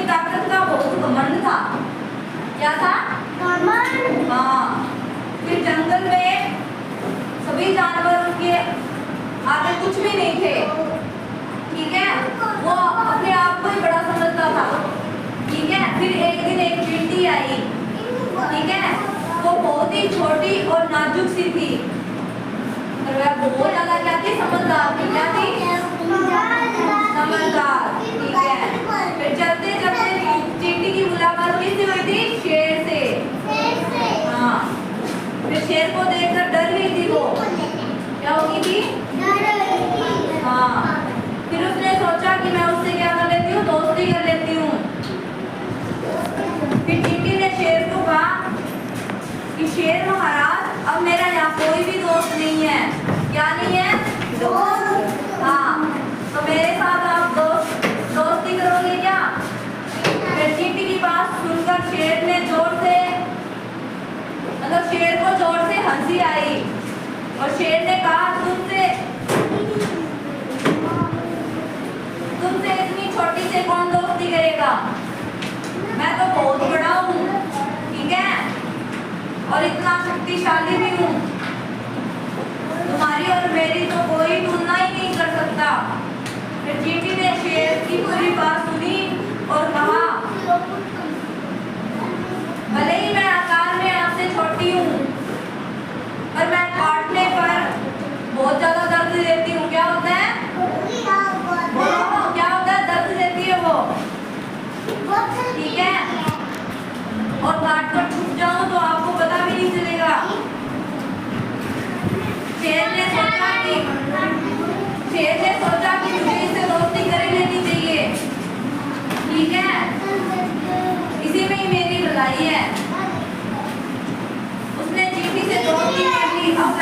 ताकत का बहुत घमंड था। क्या था? घमंड। हाँ। फिर जंगल में सभी जानवर उनके आगे कुछ भी नहीं थे, ठीक है। वो अपने आप को ही बड़ा समझता था, ठीक है। फिर एक दिन एक चींटी आई, ठीक है। वो बहुत ही छोटी और नाजुक सी थी, और वह बहुत ज्यादा क्या थी? समझदार थी। क्या थी? समझदार, ठीक है। फिर चलते चलते चींटी की मुलाकात किससे हुई थी? शेर से। हाँ। फिर शेर को देखकर डर गई थी वो। क्या हो गई थी? हाँ। फिर उसने सोचा कि मैं उससे क्या कर लेती हूँ? दोस्ती कर लेती हूँ। फिर चींटी ने शेर को कहा कि शेर महाराज, अब मेरा यहाँ कोई भी दोस्त नहीं है। क्या नहीं है? दोस्त। हाँ, तो मेरे साथ आप दोस्ती करोगे क्या? फिर चींटी की बात सुनकर शेर ने जोर से, मतलब शेर को जोर से हंसी आई, और शेर ने कहा तुमसे इतनी छोटी से कौन दोस्ती करेगा? मैं तो बहुत बड़ा हूँ, ठीक है, और इतना शक्तिशाली भी हूँ। तुम्हारी और मेरी तो कोई तुलना ही नहीं कर सकता। फिर चींटी ने शेर की पूरी बात सुनी और कहा, भले ही मैं आकार में आपसे छोटी हूँ, पर मैं काटने पर बहुत ज्यादा दर्द देती हूँ। क्या होता है? बोलो, क्या होता है? दर्द देती है वो, ठीक है। और काट कर छूट जाऊं तो आपको पता भी नहीं चलेगा। शेर ने सोचा कि मुझे इससे दोस्ती कर लेनी चाहिए, ठीक है, इसी में ही मेरी भलाई है। उसने चींटी से दोस्ती कर ली। अब